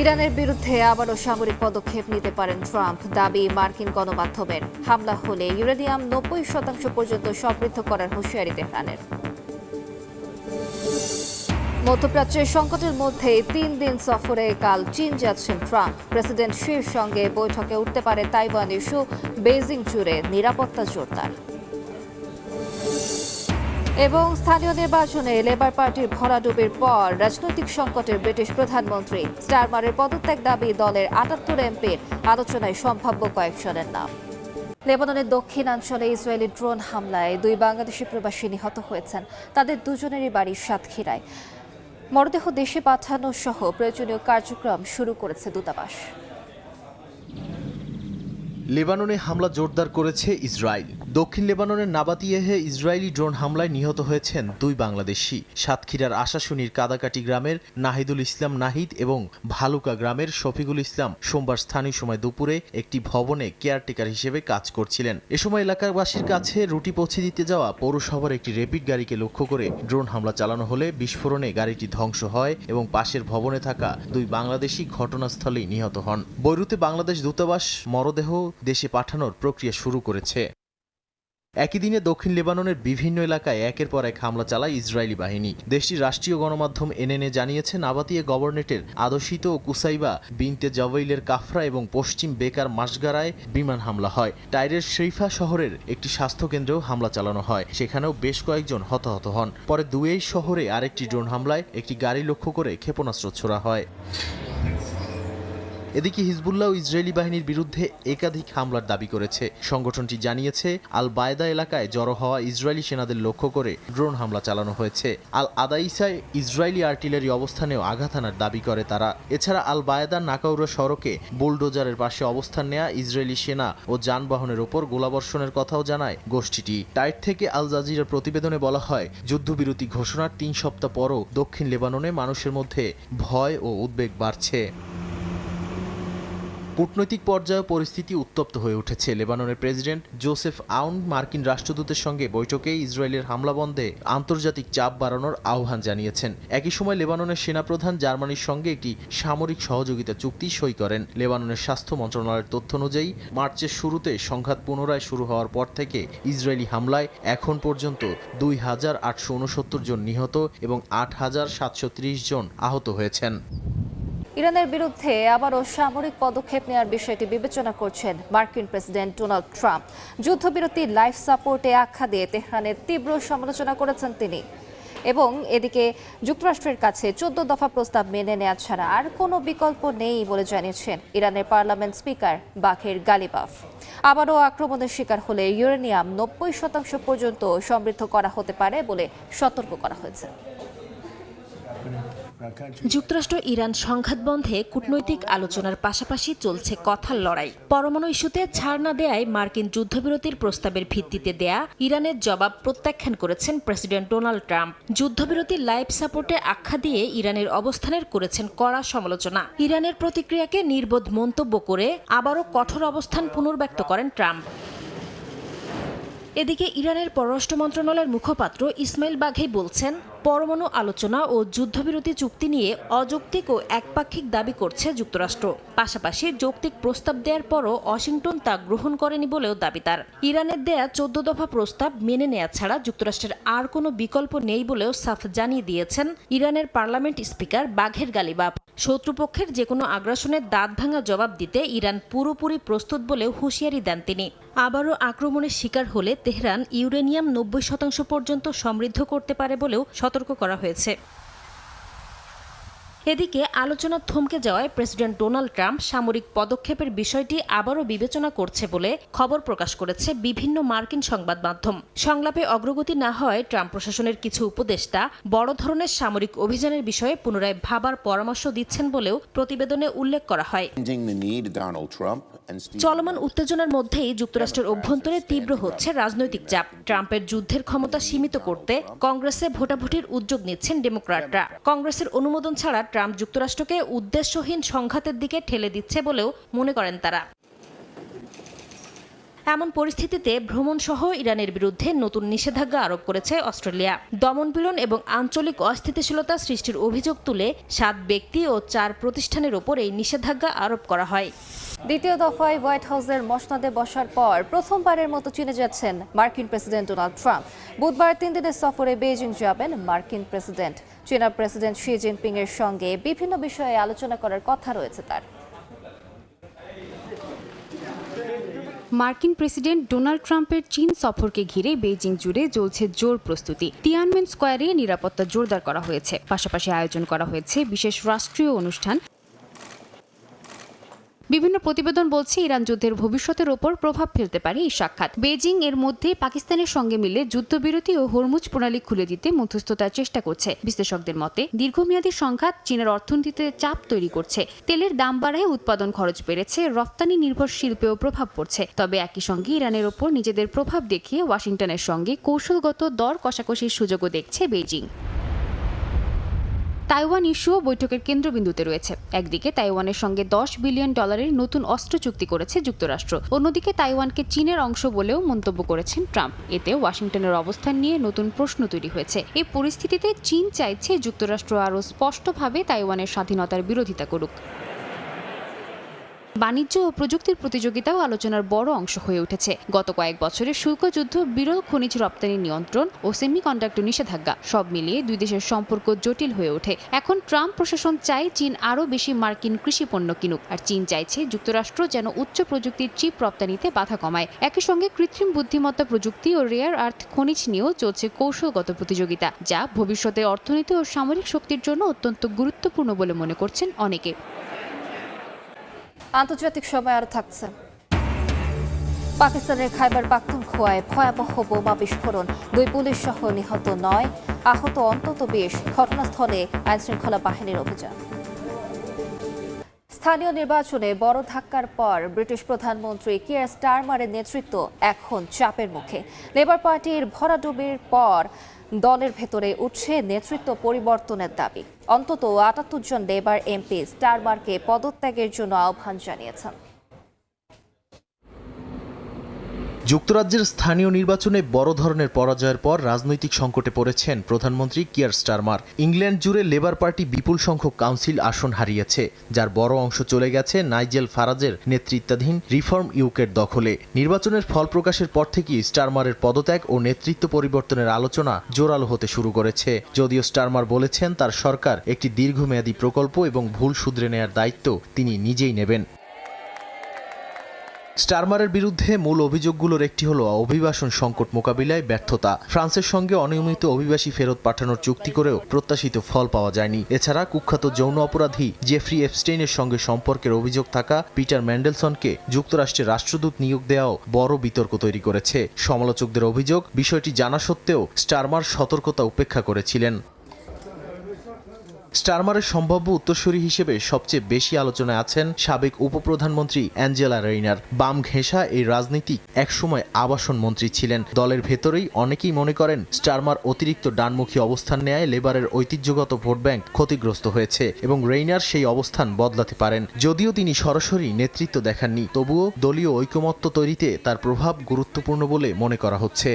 ইরানের বিরুদ্ধে আবারও সামরিক পদক্ষেপ নিতে পারেন ট্রাম্প, দাবি মার্কিন গণমাধ্যমের। হামলা হলে ইউরেনিয়াম 90% পর্যন্ত সমৃদ্ধ করার হুঁশিয়ারি তেহরানের। মধ্যপ্রাচ্যের সংকটের মধ্যে 3 দিন সফরে কাল চীন যাচ্ছেন ট্রাম্প। প্রেসিডেন্ট শির সঙ্গে বৈঠকে উঠতে পারে তাইওয়ান ইস্যু, বেইজিং জুড়ে নিরাপত্তা জোরদার। এবং স্থানীয় নির্বাচনে লেবার পার্টির ভরাডুবির পর রাজনৈতিক সংকটের ব্রিটিশ প্রধানমন্ত্রী স্টারমারের পদত্যাগ দাবি দলের 78 এমপির। আলোচনায় সম্ভাব্য কয়েকজনের নাম। লেবাননের দক্ষিণাঞ্চলে ইসরায়েলি ড্রোন হামলায় 2 বাংলাদেশি প্রবাসী নিহত হয়েছেন। তাদের দুজনেরই বাড়ি সাতক্ষীরায়। মরদেহ দেশে পাঠানো সহ প্রয়োজনীয় কার্যক্রম শুরু করেছে দূতাবাস। লেবাননে হামলা জোরদার করেছে ইসরায়েল। দক্ষিণ লেবাননের নাবাতিয়েহে ইসরায়েলি ড্রোন হামলায় নিহত হয়েছেন 2 বাংলাদেশি। সাতক্ষীরার আশাশুনির কাদাকাটি গ্রামের নাহিদুল ইসলাম নাহিদ এবং ভালুকা গ্রামের শফিকুল ইসলাম সোমবার স্থানীয় সময় দুপুরে একটি ভবনে কেয়ারটেকার হিসেবে কাজ করছিলেন। এ সময় এলাকাবাসীর কাছে রুটি পৌঁছে দিতে যাওয়া পৌরসভার একটি র্যাপিড গাড়িকে লক্ষ্য করে ড্রোন হামলা চালানো হলে বিস্ফোরণে গাড়িটি ধ্বংস হয় এবং পাশের ভবনে থাকা 2 বাংলাদেশি ঘটনাস্থলেই নিহত হন। বৈরুতে বাংলাদেশ দূতাবাস মরদেহ দেশে পাঠানোর প্রক্রিয়া শুরু করেছে। একই দিনে দক্ষিণ লেবাননের বিভিন্ন এলাকায় একের পর এক হামলা চালায় ইসরায়েলি বাহিনী। দেশটির রাষ্ট্রীয় গণমাধ্যম এনএনএ জানিয়েছে নাবাতিয়ে গভর্নরেটের আদর্শিত ও কুসাইবা বিনতে জওয়াইলের কাফরা এবং পশ্চিম বেকার মাসগারায় বিমান হামলা হয়। টাইরের শরীফা শহরের একটি স্বাস্থ্যকেন্দ্রেও হামলা চালানো হয়, সেখানেও বেশ কয়েকজন হতাহত হন। পরে দুয়েই শহরে আরেকটি ড্রোন হামলায় একটি গাড়ি লক্ষ্য করে ক্ষেপণাস্ত্র ছোড়া হয়। এদিকে হিজবুল্লাহ ও ইসরায়েলি বাহিনীর বিরুদ্ধে একাধিক হামলার দাবি করেছে। সংগঠনটি জানিয়েছে আল বায়দা এলাকায় জড়ো হওয়া ইসরায়েলি সেনাদের লক্ষ্য করে ড্রোন হামলা চালানো হয়েছে। আল আদাইসায় ইসরায়েলি আর্টিলারি অবস্থানেও আঘাত হানার দাবি করে তারা। এছাড়া আল বায়দা নাকাউরা সড়কে বুলডোজারের পাশে অবস্থান নেয়া ইসরায়েলি সেনা ও যানবাহনের ওপর গোলাবর্ষণের কথাও জানায় গোষ্ঠীটি। টাইট থেকে আল জাজিরার প্রতিবেদনে বলা হয়, যুদ্ধবিরতি ঘোষণার 3 সপ্তাহ পরও দক্ষিণ লেবাননে মানুষের মধ্যে ভয় ও উদ্বেগ বাড়ছে। কূটনৈতিক পর্যায়ে পরিস্থিতি উত্তপ্ত হয়ে উঠেছে। লেবাননের প্রেসিডেন্ট জোসেফ আউন মার্কিন রাষ্ট্রদূতের সঙ্গে বৈঠকে ইসরায়েলের হামলা বন্ধে আন্তর্জাতিক চাপ বাড়ানোর আহ্বান জানিয়েছেন। একই সময় লেবাননের সেনাপ্রধান জার্মানির সঙ্গে একটি সামরিক সহযোগিতা চুক্তি সই করেন। লেবাননের স্বাস্থ্য মন্ত্রণালয়ের তথ্য অনুযায়ী মার্চের শুরুতে সংঘাত পুনরায় শুরু হওয়ার পর থেকে ইসরায়েলি হামলায় এখন পর্যন্ত 2869 জন নিহত এবং 8730 জন আহত হয়েছেন। ইরানের বিরুদ্ধে আবারও সামরিক পদক্ষেপ নেওয়ার বিষয়টি বিবেচনা করছেন মার্কিন প্রেসিডেন্ট ডোনাল্ড ট্রাম্প। যুদ্ধবিরতি লাইফ সাপোর্টে আখ্যা দিয়ে তেহরানের তীব্র সমালোচনা করেছেন তিনি। এবং এদিকে যুক্তরাষ্ট্রের কাছে 14 দফা প্রস্তাব মেনে নেওয়া ছাড়া আর কোনো বিকল্প নেই বলে জানিয়েছেন ইরানের পার্লামেন্ট স্পিকার বাঘের গালিবাফ। আবারও আক্রমণের শিকার হলে ইউরেনিয়াম 90% পর্যন্ত সমৃদ্ধ করা হতে পারে বলে সতর্ক করা হয়েছে। যুক্তরাষ্ট্র ইরান সংঘাত বন্ধে কূটনৈতিক আলোচনার পাশাপাশি চলছে কথার লড়াই। পরমাণু ইস্যুতে ছাড় না দেয়ায় মার্কিন যুদ্ধবিরতির প্রস্তাবের ভিত্তিতে দেয়া ইরানের জবাব প্রত্যাখ্যান করেছেন প্রেসিডেন্ট ডোনাল্ড ট্রাম্প। যুদ্ধবিরতির লাইফ সাপোর্টে আখ্যা দিয়ে ইরানের অবস্থানের করেছেন কড়া সমালোচনা। ইরানের প্রতিক্রিয়াকে নির্বোধ মন্তব্য করে আবারও কঠোর অবস্থান পুনর্ব্যক্ত করেন ট্রাম্প। এদিকে ইরানের পররাষ্ট্র মন্ত্রণালয়ের মুখপাত্র ইসমাইল বাঘেই বলছেন, পরমাণু আলোচনা ও যুদ্ধবিরতি চুক্তি নিয়ে অযৌক্তিক ও একপাক্ষিক দাবি করছে যুক্তরাষ্ট্র। পাশাপাশি যৌক্তিক প্রস্তাব দেওয়ার পরও ওয়াশিংটন তা গ্রহণ করেনি বলেও দাবি তার। ইরানের দেয়া 14 দফা প্রস্তাব মেনে নেওয়া ছাড়া যুক্তরাষ্ট্রের আর কোনো বিকল্প নেই বলেও সাফ জানিয়ে দিয়েছেন ইরানের পার্লামেন্ট স্পিকার বাঘের গালিবাফ। শত্রুপক্ষের যেকোনো আগ্রাসনের দাঁত ভাঙা জবাব দিতে ইরান পুরোপুরি প্রস্তুত বলেও হুঁশিয়ারি দেন তিনি। আবারও আক্রমণের শিকার হলে তেহরান ইউরেনিয়াম 90% পর্যন্ত সমৃদ্ধ করতে পারে বলেও সতর্ক করা হয়েছে। এদিকে আলোচনা থমকে যাওয়ায় প্রেসিডেন্ট ডোনাল্ড ট্রাম্প সামরিক পদক্ষেপের বিষয়টি আবারও বিবেচনা করছে বলে খবর প্রকাশ করেছে বিভিন্ন মার্কিন সংবাদ মাধ্যম। সংলাপে অগ্রগতি না হয় ট্রাম্প প্রশাসনের কিছু উপদেষ্টা বড় ধরনের সামরিক অভিযানের বিষয়ে পুনরায় ভাবার পরামর্শ দিচ্ছেন বলেও প্রতিবেদনে উল্লেখ করা হয়। চলমান উত্তেজনার মধ্যেই যুক্তরাষ্ট্রের অভ্যন্তরে তীব্র হচ্ছে রাজনৈতিক চাপ। ট্রাম্পের যুদ্ধের ক্ষমতা সীমিত করতে কংগ্রেসে ভোটাভুটির উদ্যোগ নিচ্ছেন ডেমোক্র্যাটরা। কংগ্রেসের অনুমোদন ছাড়া ট্রাম্প যুক্তরাষ্ট্রকে উদ্দেশ্যহীন সংঘাতের দিকে ঠেলে দিচ্ছে বলেও মনে করেন তারা। এমন পরিস্থিতিতে ভ্রমণসহ ইরানের বিরুদ্ধে নতুন নিষেধাজ্ঞা আরোপ করেছে অস্ট্রেলিয়া। দমনপীড়ন এবং আঞ্চলিক অস্থিতিশীলতা সৃষ্টির অভিযোগ তুলে 7 ব্যক্তি ও 4 প্রতিষ্ঠানের ওপর এই নিষেধাজ্ঞা আরোপ করা হয়। দ্বিতীয় দফায় হোয়াইট হাউসের মসনদে বসার পর প্রথমবারের মতো চীনে যাচ্ছেন মার্কিন প্রেসিডেন্ট ডোনাল্ড ট্রাম্প। বুধবার 3 দিনের সফরে বেইজিং যাবেন মার্কিন প্রেসিডেন্ট। চীনা প্রেসিডেন্ট শি জিনপিং এর সঙ্গে বিভিন্ন বিষয়ে আলোচনা করার কথা রয়েছে তার। মার্কিন প্রেসিডেন্ট ডোনাল্ড ট্রাম্পের চীন সফরকে ঘিরে বেইজিং জুড়ে চলছে জোর প্রস্তুতি। তিয়ানমেন স্কয়ারে নিরাপত্তা জোরদার করা হয়েছে, পাশাপাশি আয়োজন করা হয়েছে বিশেষ রাষ্ট্রীয় অনুষ্ঠান। বিভিন্ন প্রতিবেদন বলছে ইরান যুদ্ধের ভবিষ্যতের ওপর প্রভাব ফেলতে পারে এই সাক্ষাৎ। বেইজিং এর মধ্যে পাকিস্তানের সঙ্গে মিলে যুদ্ধবিরতি ও হরমুজ প্রণালী খুলে দিতে মধ্যস্থতার চেষ্টা করছে। বিশ্লেষকদের মতে দীর্ঘমেয়াদী সংঘাত চীনের অর্থনীতিতে চাপ তৈরি করছে। তেলের দাম বাড়ায় উৎপাদন খরচ বেড়েছে, রপ্তানি নির্ভর শিল্পেও প্রভাব পড়ছে। তবে একই সঙ্গে ইরানের ওপর নিজেদের প্রভাব দেখিয়ে ওয়াশিংটনের সঙ্গে কৌশলগত দর কষাকষির সুযোগও দেখছে বেইজিং। তাইওয়ান ইস্যুও বৈঠকের কেন্দ্রবিন্দুতে রয়েছে। একদিকে তাইওয়ানের সঙ্গে $10 বিলিয়ন নতুন অস্ত্র চুক্তি করেছে যুক্তরাষ্ট্র, অন্যদিকে তাইওয়ানকে চীনের অংশ বলেও মন্তব্য করেছেন ট্রাম্প। এতে ওয়াশিংটনের অবস্থান নিয়ে নতুন প্রশ্ন তৈরি হয়েছে। এই পরিস্থিতিতে চীন চাইছে যুক্তরাষ্ট্র আরও স্পষ্টভাবে তাইওয়ানের স্বাধীনতার বিরোধিতা করুক। বাণিজ্য ও প্রযুক্তির প্রতিযোগিতাও আলোচনার বড় অংশ হয়ে উঠেছে। গত কয়েক বছরের শুল্ক যুদ্ধ, বিরল খনিজ রপ্তানি নিয়ন্ত্রণ ও সেমিকন্ডাক্টর নিষেধাজ্ঞা সব মিলিয়ে দুই দেশের সম্পর্ক জটিল হয়ে ওঠে। এখন ট্রাম্প প্রশাসন চায় চীন আরও বেশি মার্কিন কৃষি পণ্য কিনুক, আর চীন চাইছে যুক্তরাষ্ট্র যেন উচ্চ প্রযুক্তির চিপ রপ্তানিতে বাধা কমায়। একই সঙ্গে কৃত্রিম বুদ্ধিমত্তা প্রযুক্তি ও রেয়ার আর্থ খনিজ নিয়েও চলছে কৌশলগত প্রতিযোগিতা, যা ভবিষ্যতে অর্থনীতি ও সামরিক শক্তির জন্য অত্যন্ত গুরুত্বপূর্ণ বলে মনে করছেন অনেকে। আন্তর্জাতিক সময় আরো থাকছে। পাকিস্তানের খাইবার পাখতুনখোয়ায় ভয়াবহ বোমা বিস্ফোরণ, 2 পুলিশ সহ নিহত 9, আহত অন্তত 20। ঘটনাস্থলে আইনশৃঙ্খলা বাহিনীর অভিযান। স্থানীয় নির্বাচনে বড় ধাক্কার পর ব্রিটিশ প্রধানমন্ত্রী কিয়ার স্টারমারের নেতৃত্ব এখন চাপের মুখে। লেবার পার্টির ভরাডুবির পর দলের ভেতরে উঠছে নেতৃত্ব পরিবর্তনের দাবি। অন্তত 78 জন লেবার এমপি স্টারমারকে পদত্যাগের জন্য আহ্বান জানিয়েছেন। যুক্তরাজ্যের স্থানীয় নির্বাচনে বড় ধরনের পরাজয়ের পর রাজনৈতিক সংকটে পড়েছেন প্রধানমন্ত্রী কিয়ার স্টারমার। ইংল্যান্ড জুড়ে লেবার পার্টি বিপুল সংখ্যক কাউন্সিল আসন হারিয়েছে, যার বড় অংশ চলে গেছে নাইজেল ফারাজের নেতৃত্বাধীন রিফর্ম ইউকের দখলে। নির্বাচনের ফল প্রকাশের পর থেকেই স্টারমারের পদত্যাগ ও নেতৃত্ব পরিবর্তনের আলোচনা জোরালো হতে শুরু করেছে। যদিও স্টারমার বলেছেন তার সরকার একটি দীর্ঘমেয়াদী প্রকল্প এবং ভুল শুধরে নেয়ার দায়িত্ব তিনি নিজেই নেবেন। স্টারমারের বিরুদ্ধে মূল অভিযোগগুলোর একটি হলো অভিবাসন সংকট মোকাবিলায় ব্যর্থতা। ফ্রান্সের সঙ্গে অনিয়মিত অভিবাসী ফেরত পাঠানোর চুক্তি করেও প্রত্যাশিত ফল পাওয়া যায়নি। এছাড়া কুখ্যাত যৌন অপরাধী জেফ্রি এপস্টেইনের সঙ্গে সম্পর্কের অভিযোগ থাকা পিটার ম্যান্ডেলসনকে যুক্তরাষ্ট্রের রাষ্ট্রদূত নিয়োগ দেওয়াও বড় বিতর্ক তৈরি করেছে। সমালোচকদের অভিযোগ, বিষয়টি জানা সত্ত্বেও স্টারমার সতর্কতা উপেক্ষা করেছিলেন। স্টারমারের সম্ভাব্য উত্তরসূরি হিসেবে সবচেয়ে বেশি আলোচনায় আছেন সাবেক উপপ্রধানমন্ত্রী অ্যাঞ্জেলা রেইনার। বাম ঘেঁষা এই রাজনীতিক একসময় আবাসন মন্ত্রী ছিলেন। দলের ভেতরেই অনেকেই মনে করেন স্টারমার অতিরিক্ত ডানমুখী অবস্থান নেয় লেবারের ঐতিহ্যগত ভোট ব্যাংক ক্ষতিগ্রস্ত হয়েছে এবং রেইনার সেই অবস্থান বদলাতে পারেন। যদিও তিনি সরাসরি নেতৃত্ব দেখাননি, তবুও দলীয় ঐকমত্য তৈরিতে তার প্রভাব গুরুত্বপূর্ণ বলে মনে করা হচ্ছে।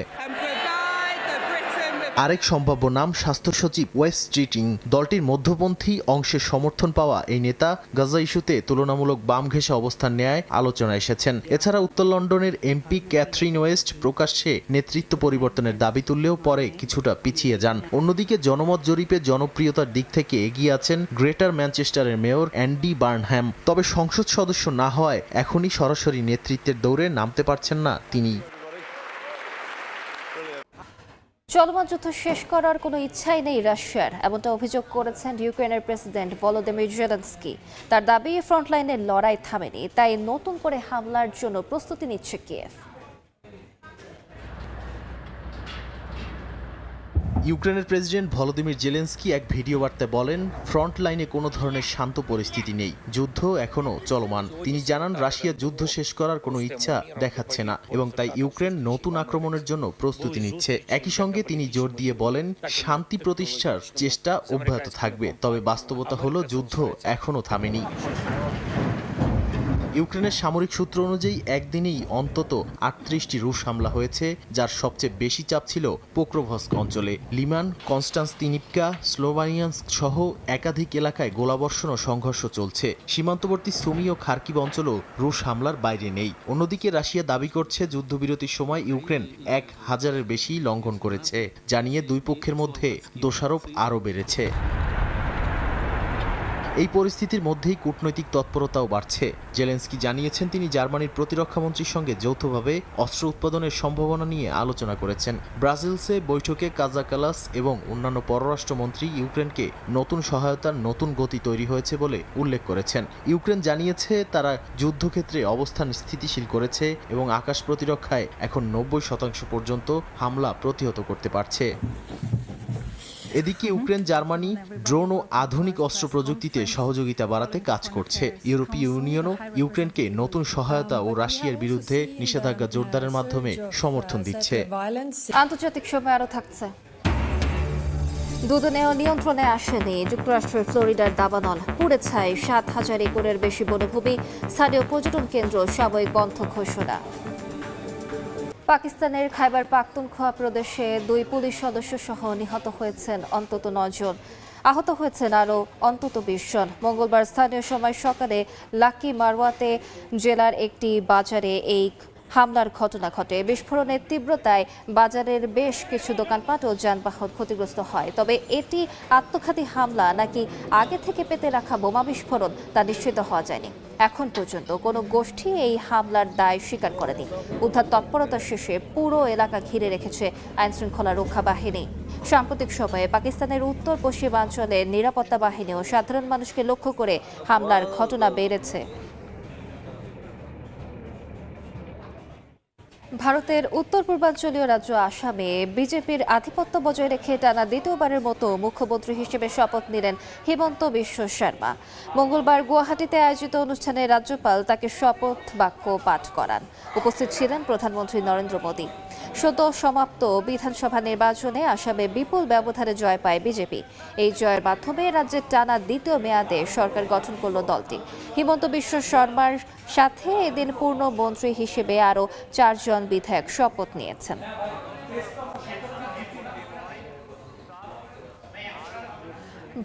আরেক সম্ভাব্য নাম স্বাস্থ্য সচিব ওয়েস স্ট্রিটিং। দলটির মধ্যপন্থী অংশের সমর্থন পাওয়া এই নেতা গাজা ইস্যুতে তুলনামূলক বাম ঘেঁষা অবস্থান নেয় আলোচনায় এসেছেন। এছাড়া উত্তর লন্ডনের এমপি ক্যাথরিন ওয়েস্ট প্রকাশ্যে নেতৃত্ব পরিবর্তনের দাবি তুললেও পরে কিছুটা পিছিয়ে যান। অন্যদিকে জনমত জরিপে জনপ্রিয়তার দিক থেকে এগিয়ে আছেন গ্রেটার ম্যানচেস্টারের মেয়র অ্যান্ডি বার্নহ্যাম। তবে সংসদ সদস্য না হওয়ায় এখনই সরাসরি নেতৃত্বের দৌড়ে নামতে পারছেন না তিনি। চলমান যুদ্ধ শেষ করার কোনো ইচ্ছাই নেই রাশিয়ার, এমনটা অভিযোগ করেছেন ইউক্রেনের প্রেসিডেন্ট ভলোদিমির জেলেনস্কি। তার দাবি ফ্রন্টলাইনের লড়াই থামেনি, তাই নতুন করে হামলার জন্য প্রস্তুতি নিচ্ছে কিয়েভ। ইউক্রেনের প্রেসিডেন্ট ভলোদিমির জেলেনস্কি এক ভিডিও বার্তায় বলেন, ফ্রন্ট লাইনে কোনো ধরনের শান্ত পরিস্থিতি নেই, যুদ্ধ এখনও চলমান। তিনি জানান রাশিয়া যুদ্ধ শেষ করার কোনো ইচ্ছা দেখাচ্ছে না এবং তাই ইউক্রেন নতুন আক্রমণের জন্য প্রস্তুতি নিচ্ছে। একই সঙ্গে তিনি জোর দিয়ে বলেন, শান্তি প্রতিষ্ঠার চেষ্টা অব্যাহত থাকবে, তবে বাস্তবতা হলো যুদ্ধ এখনও থামেনি। ইউক্রেনের সামরিক সূত্র অনুযায়ী একদিনেই অন্তত ৩৮টি রুশ হামলা হয়েছে, যার সবচেয়ে বেশি চাপ ছিল পোক্রোভস্ক অঞ্চলে। লিমান, কনস্টান্তিনিভকা, স্লোভানিয়ানস্ক সহ একাধিক এলাকায় গোলাবর্ষণ ও সংঘর্ষ চলছে। সীমান্তবর্তী সুমি ও খার্কিভ অঞ্চলও রুশ হামলার বাইরে নেই। অন্যদিকে রাশিয়া দাবি করছে যুদ্ধবিরতির সময় ইউক্রেন ১,০০০-এর বেশি লঙ্ঘন করেছে, জানিয়ে দুই পক্ষের মধ্যে দোষারোপ আরও বেড়েছে। এই পরিস্থিতির মধ্যেই কূটনৈতিক তৎপরতাও বাড়ছে। জেলেনস্কি জানিয়েছেন তিনি জার্মানির প্রতিরক্ষামন্ত্রীর সঙ্গে যৌথভাবে অস্ত্র উৎপাদনের সম্ভাবনা নিয়ে আলোচনা করেছেন। ব্রাজিলসে বৈঠকে কাজা কালাস এবং অন্যান্য পররাষ্ট্রমন্ত্রী ইউক্রেনকে নতুন সহায়তার নতুন গতি তৈরি হয়েছে বলে উল্লেখ করেছেন। ইউক্রেন জানিয়েছে তারা যুদ্ধক্ষেত্রে অবস্থান স্থিতিশীল করেছে এবং আকাশ প্রতিরক্ষায় এখন ৯০% পর্যন্ত হামলা প্রতিহত করতে পারছে। এদিকে ইউক্রেন জার্মানি ড্রোন ও আধুনিক অস্ত্র প্রযুক্তিতে সহযোগিতা বাড়াতে কাজ করছে। ইউরোপীয় ইউনিয়নও ইউক্রেনকে নতুন সহায়তা ও রাশিয়ার বিরুদ্ধে নিষেধাজ্ঞা জোরদারের মাধ্যমে সমর্থন দিচ্ছে। আন্তর্জাতিক সময় আরও থাকছে। দুদিনেও নিয়ন্ত্রণে আসেনি যুক্তরাষ্ট্রের ফ্লোরিডার দাবানল। পুড়ে ছাই ৭,০০০ একরের বেশি বনভূমি, স্থানীয় পর্যটন কেন্দ্র সাময়িক বন্ধ ঘোষণা। পাকিস্তানের খাইবার পাখতুনখোয়া প্রদেশে ২ পুলিশ সদস্য সহ নিহত হয়েছেন অন্তত ৯ জন, আহত হয়েছেন আরও অন্তত ২০ জন। মঙ্গলবার স্থানীয় সময় সকালে লাকি মারওয়াতে জেলার একটি বাজারে এই হামলার ঘটনা ঘটে। বিস্ফোরণের তীব্রতায় বাজারের বেশ কিছু দোকানপাট ও যানবাহন ক্ষতিগ্রস্ত হয়। তবে এটি আত্মঘাতী হামলা নাকি আগে থেকে পেতে রাখা বোমা বিস্ফোরণ তা নিশ্চিত হওয়া যায়নি। এখন পর্যন্ত কোনো গোষ্ঠী এই হামলার দায় স্বীকার করেনি। উদ্ধার তৎপরতা শেষে পুরো এলাকা ঘিরে রেখেছে আইনশৃঙ্খলা রক্ষা বাহিনী। সাম্প্রতিক সময়ে পাকিস্তানের উত্তর পশ্চিমাঞ্চলে নিরাপত্তা বাহিনী ও সাধারণ মানুষকে লক্ষ্য করে হামলার ঘটনা বেড়েছে। ভারতের উত্তর পূর্বাঞ্চলীয় রাজ্য আসামে বিজেপির আধিপত্য বজায় রেখে টানা দ্বিতীয়বারের মতো মুখ্যমন্ত্রী হিসেবে শপথ নিলেন হিমন্ত বিশ্ব শর্মা। মঙ্গলবার গুয়াহাটিতে আয়োজিত অনুষ্ঠানে রাজ্যপাল তাকে শপথ বাক্য পাঠ করান। উপস্থিত ছিলেন প্রধানমন্ত্রী নরেন্দ্র মোদী। সদ্য সমাপ্ত বিধানসভা নির্বাচনে আসামে বিপুল ব্যবধানে জয় পায় বিজেপি। এই জয়ের মাধ্যমে রাজ্যের টানা দ্বিতীয় মেয়াদে সরকার গঠন করল দলটি। হিমন্ত বিশ্ব শর্মার সাথে এদিন পূর্ণ মন্ত্রী হিসেবে আরও ৪ জন বিধায়ক শপথ নিয়েছেন।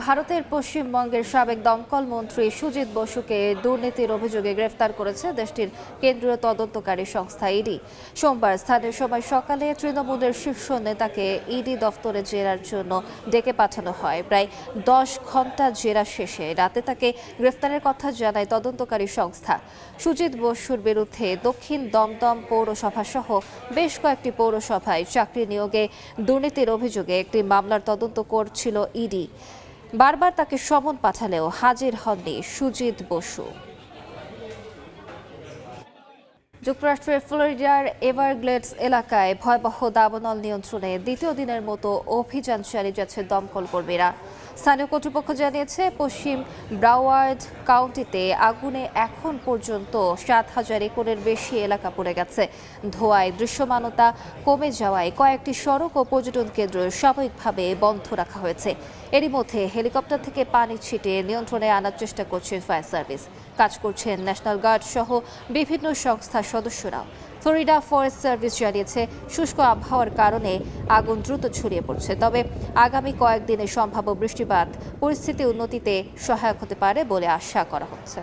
ভারতের পশ্চিমবঙ্গের সাবেক দমকল মন্ত্রী সুজিত বসুকে দুর্নীতির অভিযোগে গ্রেফতার করেছে দেশটির কেন্দ্রীয় তদন্তকারী সংস্থা ইডি। সোমবার স্থানীয় সময় সকালে তৃণমূলের শীর্ষ নেতাকে ইডি দফতরে জেরার জন্য ডেকে পাঠানো হয়। প্রায় ১০ ঘন্টা জেরা শেষে রাতে তাকে গ্রেফতারের কথা জানায় তদন্তকারী সংস্থা। সুজিত বসুর বিরুদ্ধে দক্ষিণ দমদম পৌরসভা সহ বেশ কয়েকটি পৌরসভায় চাকরি নিয়োগে দুর্নীতির অভিযোগে একটি মামলার তদন্ত করছিল ইডি। বারবার তাকে সমন পাঠালেও হাজির হননি সুজিত বসু। যুক্তরাষ্ট্রের ফ্লোরিডার এভারগ্লেডস এলাকায় ভয়াবহ দাবানল নিয়ন্ত্রণে দ্বিতীয় দিনের মতো অভিযান চালিয়ে যাচ্ছে দমকল কর্মীরা। স্থানীয় কর্তৃপক্ষ জানিয়েছে পশ্চিম ব্রাওয়ার্ড কাউন্টিতে আগুনে এখন পর্যন্ত ৭,০০০ একরের বেশি এলাকা পড়ে গেছে। ধোঁয়ায় দৃশ্যমানতা কমে যাওয়ায় কয়েকটি সড়ক ও পর্যটন কেন্দ্র সাময়িকভাবে বন্ধ রাখা হয়েছে। এরই মধ্যে হেলিকপ্টার থেকে পানি ছিটিয়ে নিয়ন্ত্রণে আনার চেষ্টা করছে ফায়ার সার্ভিস। কাজ করছেন ন্যাশনাল গার্ড সহ বিভিন্ন সংস্থার সদস্যরা। ফ্লোরিডা ফরেস্ট সার্ভিস জানিয়েছে শুষ্ক আবহাওয়ার কারণে আগুন দ্রুত ছড়িয়ে পড়ছে। তবে আগামী কয়েকদিনে সম্ভাব্য বৃষ্টিপাত পরিস্থিতি উন্নতিতে সহায়ক হতে পারে বলে আশা করা হচ্ছে।